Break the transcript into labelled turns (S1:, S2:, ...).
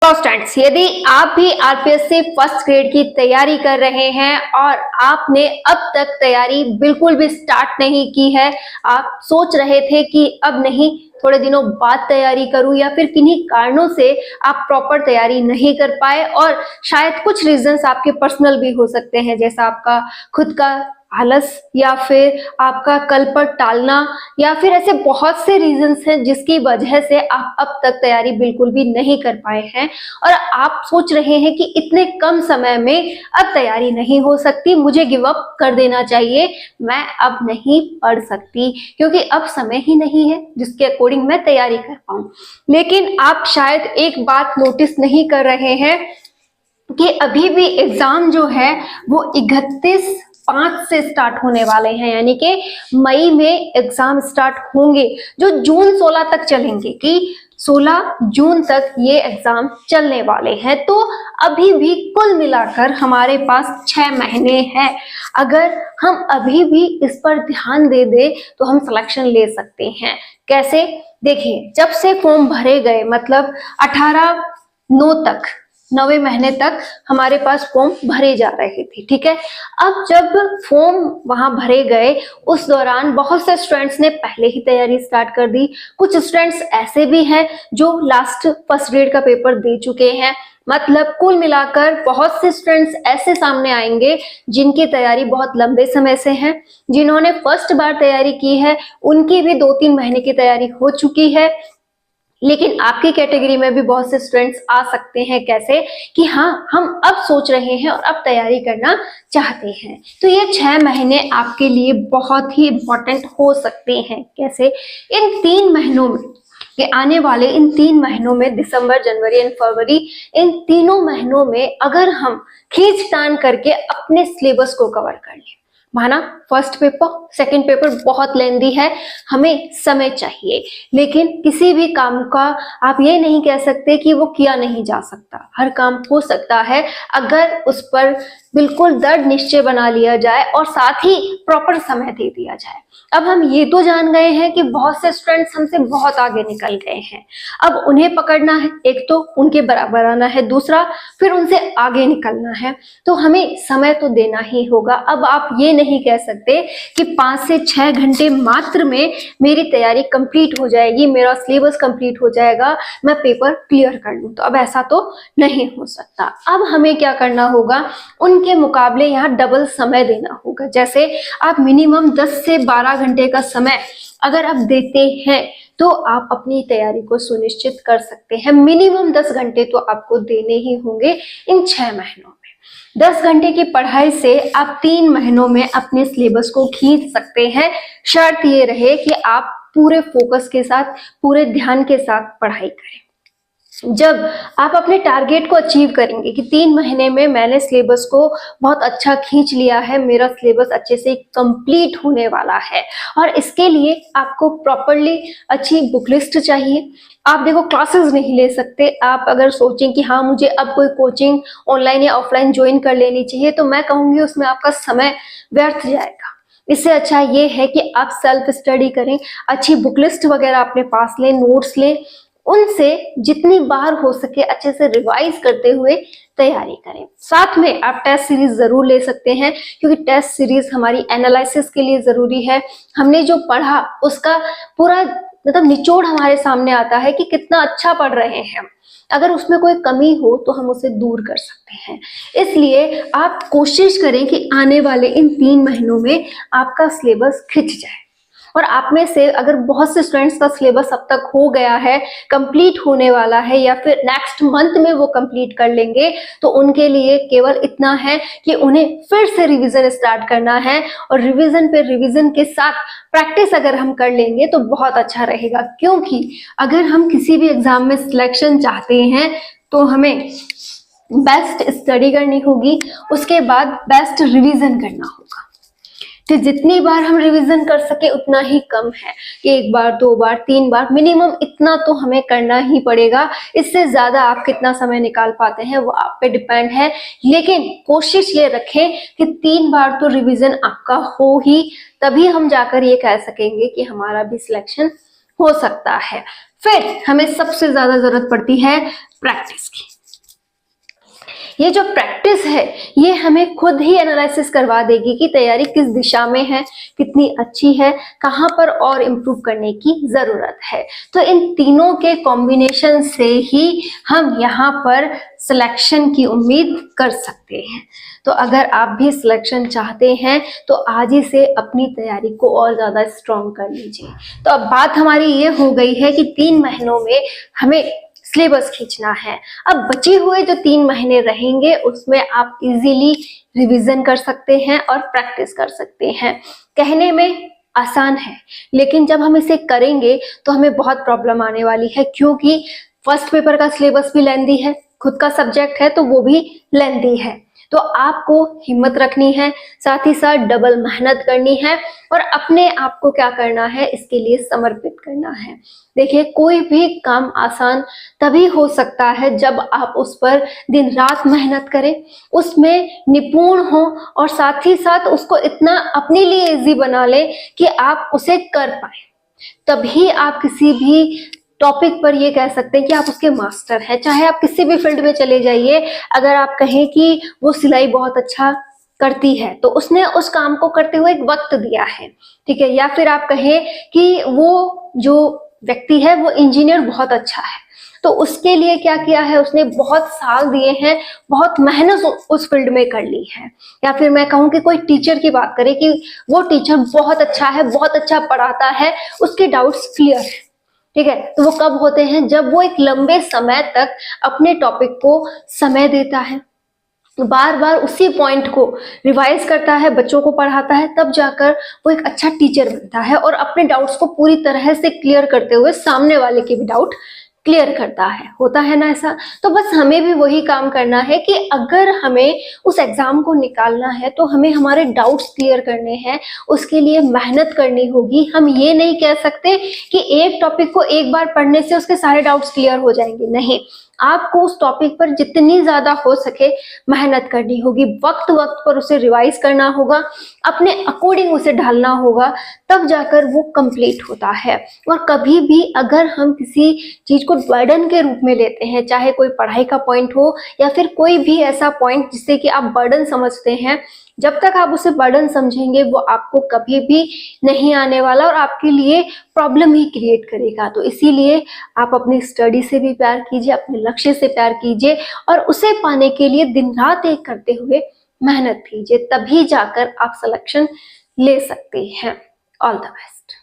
S1: तो स्टूडेंट्स, यदि आप भी आरपीएससी फर्स्ट ग्रेड की तैयारी कर रहे हैं और आपने अब तक तैयारी बिल्कुल भी स्टार्ट नहीं की है, आप सोच रहे थे कि अब नहीं थोड़े दिनों बाद तैयारी करूं, या फिर किन्हीं कारणों से आप प्रॉपर तैयारी नहीं कर पाए और शायद कुछ रीजंस आपके पर्सनल भी हो सकते हैं, जैसा आपका खुद का आलस या फिर आपका कल पर टालना, या फिर ऐसे बहुत से रीजंस हैं जिसकी वजह से आप अब तक तैयारी बिल्कुल भी नहीं कर पाए हैं और आप सोच रहे हैं कि इतने कम समय में अब तैयारी नहीं हो सकती, मुझे गिव अप कर देना चाहिए, मैं अब नहीं पढ़ सकती क्योंकि अब समय ही नहीं है जिसके अकॉर्डिंग मैं तैयारी कर पाऊं। लेकिन आप शायद एक बात नोटिस नहीं कर रहे हैं कि अभी भी एग्जाम जो है वो 31/5 से स्टार्ट होने वाले हैं, यानी कि मई में एग्जाम स्टार्ट होंगे जो जून 16 तक चलेंगे, कि 16 जून तक ये एग्जाम चलने वाले हैं। तो अभी भी कुल मिलाकर हमारे पास 6 महीने हैं। अगर हम अभी भी इस पर ध्यान दे दे तो हम सिलेक्शन ले सकते हैं। कैसे? देखिए, जब से फॉर्म भरे गए, मतलब 18/9 तक, 9वें महीने तक हमारे पास फॉर्म भरे जा रहे थे, ठीक है। अब जब फॉर्म वहां भरे गए उस दौरान बहुत से स्टूडेंट्स ने पहले ही तैयारी स्टार्ट कर दी। कुछ स्टूडेंट्स ऐसे भी हैं जो लास्ट फर्स्ट ग्रेड का पेपर दे चुके हैं। मतलब कुल मिलाकर बहुत से स्टूडेंट्स ऐसे सामने आएंगे जिनकी तैयारी बहुत लंबे समय से है। जिन्होंने फर्स्ट बार तैयारी की है उनकी भी 2-3 महीने की तैयारी हो चुकी है। लेकिन आपकी कैटेगरी में भी बहुत से स्टूडेंट्स आ सकते हैं। कैसे? कि हाँ, हम अब सोच रहे हैं और अब तैयारी करना चाहते हैं। तो ये 6 महीने आपके लिए बहुत ही इंपॉर्टेंट हो सकते हैं। कैसे? इन 3 महीनों में, ये आने वाले इन 3 महीनों में, दिसंबर, जनवरी एंड फरवरी, इन तीनों महीनों में अगर हम खींचतान करके अपने सिलेबस को कवर कर लें, माना फर्स्ट पेपर, सेकंड पेपर बहुत लेंदी है, हमें समय चाहिए, लेकिन किसी भी काम का आप ये नहीं कह सकते कि वो किया नहीं जा सकता। हर काम हो सकता है अगर उस पर बिल्कुल दृढ़ निश्चय बना लिया जाए और साथ ही प्रॉपर समय दे दिया जाए। अब हम ये तो जान गए हैं कि बहुत से स्टूडेंट्स हमसे बहुत आगे निकल गए हैं। अब उन्हें पकड़ना है, एक तो उनके बराबर आना है, दूसरा फिर उनसे आगे निकलना है, तो हमें समय तो देना ही होगा। अब आप ये नहीं कह सकते कि 5 से 6 घंटे मात्र में मेरी तैयारी कंप्लीट हो जाएगी, मेरा सिलेबस कंप्लीट हो जाएगा, मैं पेपर क्लियर कर लूं। तो अब ऐसा तो नहीं हो सकता। अब हमें क्या करना होगा? उनके मुकाबले यहाँ डबल समय देना होगा। जैसे आप मिनिमम 10 से 12 घंटे का समय अगर आप देते हैं तो आप अपनी तैयारी को सुनिश्चित कर सकते हैं। मिनिमम 10 घंटे तो आपको देने ही होंगे इन 6 महीनों में। 10 घंटे की पढ़ाई से आप 3 महीनों में अपने सिलेबस को खींच सकते हैं। शर्त ये रहे कि आप पूरे फोकस के साथ, पूरे ध्यान के साथ पढ़ाई करें। जब आप अपने टारगेट को अचीव करेंगे कि 3 महीने में मैंने सिलेबस को बहुत अच्छा खींच लिया है, मेरा सिलेबस अच्छे से कंप्लीट होने वाला है, और इसके लिए आपको प्रॉपरली अच्छी बुक लिस्ट चाहिए। आप देखो, क्लासेस नहीं ले सकते। आप अगर सोचें कि हाँ मुझे अब कोई कोचिंग ऑनलाइन या ऑफलाइन ज्वाइन कर लेनी चाहिए, तो मैं कहूँगी उसमें आपका समय व्यर्थ जाएगा। इससे अच्छा ये है कि आप सेल्फ स्टडी करें, अच्छी बुक लिस्ट वगैरह अपने पास लें, नोट्स लें, उनसे जितनी बार हो सके अच्छे से रिवाइज करते हुए तैयारी करें। साथ में आप टेस्ट सीरीज जरूर ले सकते हैं, क्योंकि टेस्ट सीरीज हमारी एनालिसिस के लिए जरूरी है। हमने जो पढ़ा उसका पूरा मतलब निचोड़ हमारे सामने आता है कि कितना अच्छा पढ़ रहे हैं। अगर उसमें कोई कमी हो तो हम उसे दूर कर सकते हैं। इसलिए आप कोशिश करें कि आने वाले इन 3 महीनों में आपका सिलेबस खिंच जाए। और आप में से अगर बहुत से स्टूडेंट्स का सिलेबस अब तक हो गया है, कंप्लीट होने वाला है, या फिर नेक्स्ट मंथ में वो कंप्लीट कर लेंगे, तो उनके लिए केवल इतना है कि उन्हें फिर से रिवीजन स्टार्ट करना है, और रिवीजन पे रिवीजन के साथ प्रैक्टिस अगर हम कर लेंगे तो बहुत अच्छा रहेगा। क्योंकि अगर हम किसी भी एग्जाम में सिलेक्शन चाहते हैं तो हमें बेस्ट स्टडी करनी होगी, उसके बाद बेस्ट रिवीजन करना होगा। तो जितनी बार हम रिवीजन कर सके उतना ही कम है, कि 1 बार, 2 बार, 3 बार, मिनिमम इतना तो हमें करना ही पड़ेगा। इससे ज्यादा आप कितना समय निकाल पाते हैं वो आप पे डिपेंड है, लेकिन कोशिश ये रखें कि 3 बार तो रिवीजन आपका हो ही, तभी हम जाकर ये कह सकेंगे कि हमारा भी सिलेक्शन हो सकता है। फिर हमें सबसे ज्यादा जरूरत पड़ती है प्रैक्टिस की। ये जो प्रैक्टिस है ये हमें खुद ही एनालिसिस करवा देगी कि तैयारी किस दिशा में है, कितनी अच्छी है, कहाँ पर और इम्प्रूव करने की ज़रूरत है। तो इन तीनों के कॉम्बिनेशन से ही हम यहाँ पर सिलेक्शन की उम्मीद कर सकते हैं। तो अगर आप भी सिलेक्शन चाहते हैं तो आज ही से अपनी तैयारी को और ज़्यादा स्ट्रॉन्ग कर लीजिए। तो अब बात हमारी ये हो गई है कि 3 महीनों में हमें सिलेबस खींचना है। अब बचे हुए जो 3 महीने रहेंगे उसमें आप इजीली रिवीजन कर सकते हैं और प्रैक्टिस कर सकते हैं। कहने में आसान है लेकिन जब हम इसे करेंगे तो हमें बहुत प्रॉब्लम आने वाली है, क्योंकि फर्स्ट पेपर का सिलेबस भी लेंदी है, खुद का सब्जेक्ट है तो वो भी लेंदी है। तो आपको हिम्मत रखनी है, साथ ही साथ डबल मेहनत करनी है और अपने आप को क्या करना है, इसके लिए समर्पित करना है। देखिए, कोई भी काम आसान तभी हो सकता है जब आप उस पर दिन रात मेहनत करें, उसमें निपुण हो और साथ ही साथ उसको इतना अपने लिए इजी बना लें कि आप उसे कर पाए। तभी आप किसी भी टॉपिक पर ये कह सकते हैं कि आप उसके मास्टर हैं। चाहे आप किसी भी फील्ड में चले जाइए, अगर आप कहें कि वो सिलाई बहुत अच्छा करती है तो उसने उस काम को करते हुए एक वक्त दिया है, ठीक है। या फिर आप कहें कि वो जो व्यक्ति है वो इंजीनियर बहुत अच्छा है, तो उसके लिए क्या किया है, उसने बहुत साल दिए हैं, बहुत मेहनत उस फील्ड में कर ली है। या फिर मैं कहूँ कि कोई टीचर की बात करें कि वो टीचर बहुत अच्छा है, बहुत अच्छा पढ़ाता है, उसके डाउट्स क्लियर है, ठीक है। तो वो कब होते हैं, जब वो एक लंबे समय तक अपने टॉपिक को समय देता है, बार बार उसी पॉइंट को रिवाइज करता है, बच्चों को पढ़ाता है, तब जाकर वो एक अच्छा टीचर बनता है और अपने डाउट्स को पूरी तरह से क्लियर करते हुए सामने वाले के भी डाउट क्लियर करता है। होता है ना ऐसा? तो बस हमें भी वही काम करना है कि अगर हमें उस एग्जाम को निकालना है तो हमें हमारे डाउट्स क्लियर करने हैं, उसके लिए मेहनत करनी होगी। हम ये नहीं कह सकते कि एक टॉपिक को एक बार पढ़ने से उसके सारे डाउट्स क्लियर हो जाएंगे, नहीं। आपको उस टॉपिक पर जितनी ज्यादा हो सके मेहनत करनी होगी, वक्त वक्त पर उसे रिवाइज करना होगा, अपने अकॉर्डिंग उसे ढालना होगा, तब जाकर वो कंप्लीट होता है। और कभी भी अगर हम किसी चीज को बर्डन के रूप में लेते हैं, चाहे कोई पढ़ाई का पॉइंट हो या फिर कोई भी ऐसा पॉइंट जिससे कि आप बर्डन समझते हैं, जब तक आप उसे बर्डन समझेंगे वो आपको कभी भी नहीं आने वाला और आपके लिए प्रॉब्लम ही क्रिएट करेगा। तो इसीलिए आप अपनी स्टडी से भी प्यार कीजिए, अपने लक्ष्य से प्यार कीजिए और उसे पाने के लिए दिन रात एक करते हुए मेहनत कीजिए, तभी जाकर आप सिलेक्शन ले सकते हैं। All the best.